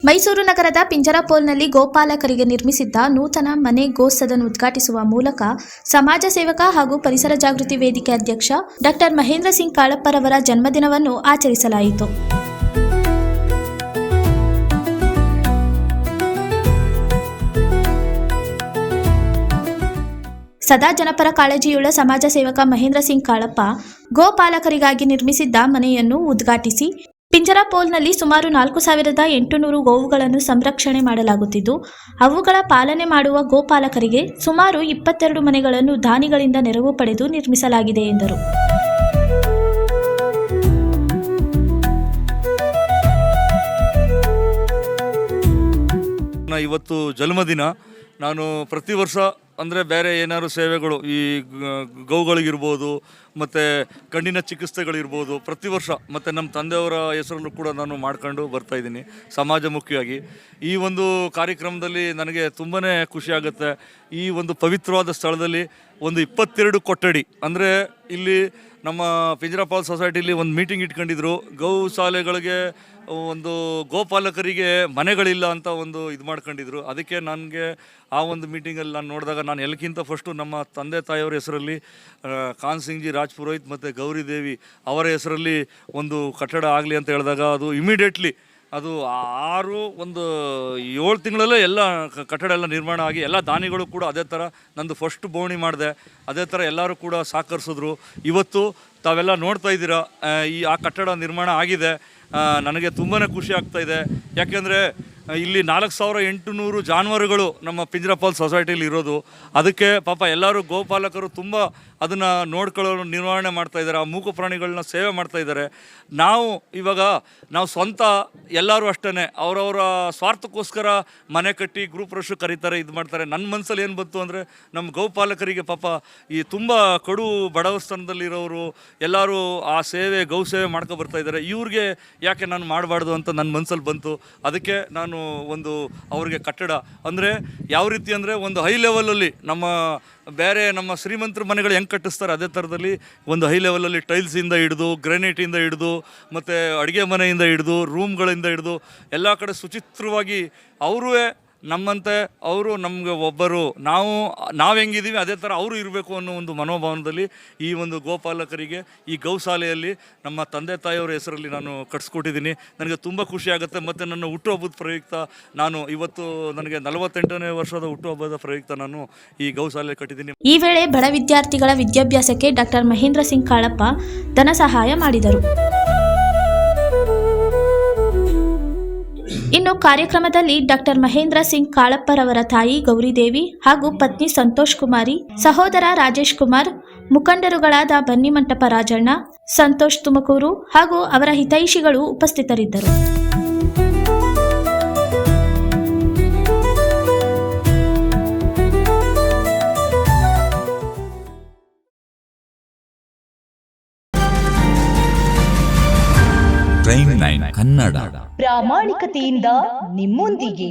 ಮೈಸೂರು ನಗರದ ಪಿಂಜರಪೋಲ್ನಲ್ಲಿ ಗೋಪಾಲಕರಿಗೆ ನಿರ್ಮಿಸಿದ್ದ ನೂತನ ಮನೆ ಗೋ ಸದನ್ ಉದ್ಘಾಟಿಸುವ ಮೂಲಕ ಸಮಾಜ ಸೇವಕ ಹಾಗೂ ಪರಿಸರ ಜಾಗೃತಿ ವೇದಿಕೆ ಅಧ್ಯಕ್ಷ ಡಾಕ್ಟರ್ ಮಹೇಂದ್ರ ಸಿಂಗ್ ಕಾಳಪ್ಪರವರ ಜನ್ಮದಿನವನ್ನು ಆಚರಿಸಲಾಯಿತು. ಸದಾ ಜನಪರ ಕಾಳಜಿಯುಳ್ಳ ಸಮಾಜ ಸೇವಕ ಮಹೇಂದ್ರ ಸಿಂಗ್ ಕಾಳಪ್ಪ ಗೋಪಾಲಕರಿಗಾಗಿ ನಿರ್ಮಿಸಿದ್ದ ಮನೆಯನ್ನು ಉದ್ಘಾಟಿಸಿ ಪಿಂಜರಪೋಲ್ನಲ್ಲಿ ಸುಮಾರು 4800 ಗೋವುಗಳನ್ನು ಸಂರಕ್ಷಣೆ ಮಾಡಲಾಗುತ್ತಿದ್ದು, ಅವುಗಳ ಪಾಲನೆ ಮಾಡುವ ಗೋಪಾಲಕರಿಗೆ ಸುಮಾರು 22 ಮನೆಗಳನ್ನು ದಾನಿಗಳಿಂದ ನೆರವು ಪಡೆದು ನಿರ್ಮಿಸಲಾಗಿದೆ ಎಂದರು. ಇವತ್ತು ಜನ್ಮದಿನ. ನಾನು ಪ್ರತಿ ವರ್ಷ ಅಂದರೆ ಬೇರೆ ಏನಾದ್ರು ಸೇವೆಗಳು ಈ ಗೋವುಗಳಿಗಿರ್ಬೋದು ಮತ್ತು ಕಣ್ಣಿನ ಚಿಕಿತ್ಸೆಗಳಿರ್ಬೋದು ಪ್ರತಿ ವರ್ಷ ಮತ್ತು ನಮ್ಮ ತಂದೆಯವರ ಹೆಸರಲ್ಲೂ ಕೂಡ ನಾನು ಮಾಡ್ಕೊಂಡು ಬರ್ತಾಯಿದ್ದೀನಿ ಸಮಾಜಮುಖಿಯಾಗಿ. ಈ ಒಂದು ಕಾರ್ಯಕ್ರಮದಲ್ಲಿ ನನಗೆ ತುಂಬಾ ಖುಷಿಯಾಗುತ್ತೆ. ಈ ಒಂದು ಪವಿತ್ರವಾದ ಸ್ಥಳದಲ್ಲಿ ಒಂದು 22 ಕೊಠಡಿ ಅಂದರೆ ಇಲ್ಲಿ ನಮ್ಮ ಪಿಂಜರಪೋಲ್ ಸೊಸೈಟಿಲಿ ಒಂದು ಮೀಟಿಂಗ್ ಇಟ್ಕೊಂಡಿದ್ರು. ಗೋಶಾಲೆಗಳಿಗೆ ಒಂದು ಗೋಪಾಲಕರಿಗೆ ಮನೆಗಳಿಲ್ಲ ಅಂತ ಒಂದು ಇದು ಮಾಡ್ಕೊಂಡಿದ್ರು. ಅದಕ್ಕೆ ನನಗೆ ಆ ಒಂದು ಮೀಟಿಂಗಲ್ಲಿ ನಾನು ನೋಡಿದಾಗ ನಾನು ಎಲ್ಲಕ್ಕಿಂತ ಫಸ್ಟು ನಮ್ಮ ತಂದೆ ತಾಯಿಯವರ ಹೆಸರಲ್ಲಿ ಕಾನ್ ಸಿಂಗ್ ಜಿ ರಾಜ್ಪುರೋಹಿತ್ ಮತ್ತು ಗೌರಿ ದೇವಿ ಅವರ ಹೆಸರಲ್ಲಿ ಒಂದು ಕಟ್ಟಡ ಆಗಲಿ ಅಂತ ಹೇಳಿದಾಗ ಅದು ಇಮಿಡಿಯೇಟ್ಲಿ ಅದು 7 ತಿಂಗಳಲ್ಲೇ ಎಲ್ಲ ಕಟ್ಟಡ ಎಲ್ಲ ನಿರ್ಮಾಣ ಆಗಿ ಎಲ್ಲ ದಾನಿಗಳು ಕೂಡ ಅದೇ ಥರ ನಂದು ಫಸ್ಟ್ ಬೋಣಿ ಮಾಡಿದೆ. ಅದೇ ಥರ ಎಲ್ಲರೂ ಕೂಡ ಸಹಕರಿಸಿದ್ರು. ಇವತ್ತು ತಾವೆಲ್ಲ ನೋಡ್ತಾ ಇದ್ದೀರಾ ಆ ಕಟ್ಟಡ ನಿರ್ಮಾಣ ಆಗಿದೆ. ನನಗೆ ತುಂಬಾ ಖುಷಿ ಆಗ್ತಾಯಿದೆ. ಯಾಕೆಂದರೆ ಇಲ್ಲಿ 4800 ಜಾನುವಾರುಗಳು ನಮ್ಮ ಪಿಂಜರಪೋಲ್ ಸೊಸೈಟಿಲಿ ಇರೋದು. ಅದಕ್ಕೆ ಪಾಪ ಎಲ್ಲರೂ ಗೋಪಾಲಕರು ತುಂಬ ಅದನ್ನು ನೋಡ್ಕೊಳ್ಳೋ ನಿರ್ವಹಣೆ ಮಾಡ್ತಾಯಿದ್ದಾರೆ. ಆ ಮೂಕ ಪ್ರಾಣಿಗಳನ್ನ ಸೇವೆ ಮಾಡ್ತಾಯಿದ್ದಾರೆ. ನಾವು ಸ್ವಂತ ಎಲ್ಲರೂ ಅಷ್ಟೇ ಅವರವರ ಸ್ವಾರ್ಥಕ್ಕೋಸ್ಕರ ಮನೆ ಕಟ್ಟಿ ಗ್ರೂಪ್ ರಶ್ ಕರೀತಾರೆ, ಇದು ಮಾಡ್ತಾರೆ. ನನ್ನ ಮನಸ್ಸಲ್ಲಿ ಏನು ಬಂತು ಅಂದರೆ ನಮ್ಮ ಗೋಪಾಲಕರಿಗೆ ಪಾಪ ಈ ತುಂಬ ಕಡು ಬಡವಸ್ಥಾನದಲ್ಲಿರೋರು ಎಲ್ಲರೂ ಆ ಗೌ ಸೇವೆ ಮಾಡ್ಕೊ ಬರ್ತಾಯಿದ್ದಾರೆ. ಇವ್ರಿಗೆ ಯಾಕೆ ನಾನು ಮಾಡಬಾರ್ದು ಅಂತ ನನ್ನ ಮನಸ್ಸಲ್ಲಿ ಬಂತು. ಅದಕ್ಕೆ ನಾನು ಒಂದು ಅವ್ರಿಗೆ ಕಟ್ಟಡ ಅಂದರೆ ಯಾವ ರೀತಿ ಅಂದರೆ ಒಂದು ಹೈ ಲೆವೆಲಲ್ಲಿ ನಮ್ಮ ಶ್ರೀಮಂತರ ಮನೆಗಳು ಹೆಂಗೆ ಕಟ್ಟಿಸ್ತಾರೆ ಅದೇ ಥರದಲ್ಲಿ ಒಂದು ಹೈ ಲೆವೆಲಲ್ಲಿ ಟೈಲ್ಸಿಂದ ಹಿಡಿದು ಗ್ರಾನೈಟಿಂದ ಹಿಡಿದು ಮತ್ತು ಅಡುಗೆ ಮನೆಯಿಂದ ಹಿಡಿದು ರೂಮ್ಗಳಿಂದ ಹಿಡಿದು ಎಲ್ಲ ಕಡೆ ಸುಚಿತ್ರವಾಗಿ ನಮ್ಮಂತೆ ಅವರು ನಮಗೆ ಒಬ್ಬರು ನಾವು ಹೆಂಗಿದ್ದೀವಿ ಅದೇ ಥರ ಅವರು ಇರಬೇಕು ಅನ್ನೋ ಒಂದು ಮನೋಭಾವನದಲ್ಲಿ ಈ ಒಂದು ಗೋಪಾಲಕರಿಗೆ ಈ ಗೌಶಾಲೆಯಲ್ಲಿ ನಮ್ಮ ತಂದೆ ತಾಯಿಯವರ ಹೆಸರಲ್ಲಿ ನಾನು ಕಟ್ಸ್ಕೊಟ್ಟಿದ್ದೀನಿ. ನನಗೆ ತುಂಬ ಖುಷಿ ಆಗುತ್ತೆ. ಮತ್ತು ನನ್ನ ಹುಟ್ಟುಹಬ್ಬದ ಪ್ರಯುಕ್ತ ನಾನು ಇವತ್ತು ನನಗೆ 48ನೇ ವರ್ಷದ ಹುಟ್ಟುಹಬ್ಬದ ಪ್ರಯುಕ್ತ ನಾನು ಈ ಗೌಶಾಲೆ ಕಟ್ಟಿದ್ದೀನಿ. ಈ ವೇಳೆ ಬಡ ವಿದ್ಯಾರ್ಥಿಗಳ ವಿದ್ಯಾಭ್ಯಾಸಕ್ಕೆ ಡಾಕ್ಟರ್ ಮಹೇಂದ್ರ ಸಿಂಗ್ ಕಾಳಪ್ಪ ಧನ ಸಹಾಯ ಮಾಡಿದರು. ಇನ್ನು ಕಾರ್ಯಕ್ರಮದಲ್ಲಿ ಡಾಕ್ಟರ್ ಮಹೇಂದ್ರ ಸಿಂಗ್ ಕಾಳಪ್ಪರವರ ತಾಯಿ ಗೌರಿದೇವಿ ಹಾಗೂ ಪತ್ನಿ ಸಂತೋಷ್ ಕುಮಾರಿ, ಸಹೋದರ ರಾಜೇಶ್ ಕುಮಾರ್, ಮುಖಂಡರುಗಳಾದ ಬನ್ನಿಮಂಟಪ ರಾಜಣ್ಣ, ಸಂತೋಷ್ ತುಮಕೂರು ಹಾಗೂ ಅವರ ಹಿತೈಷಿಗಳು ಉಪಸ್ಥಿತರಿದ್ದರು. ಪ್ರೈಮ್ 9 ಕನ್ನಡ ಪ್ರಾಮಾಣಿಕತೆಯಿಂದ ನಿಮ್ಮೊಂದಿಗೆ.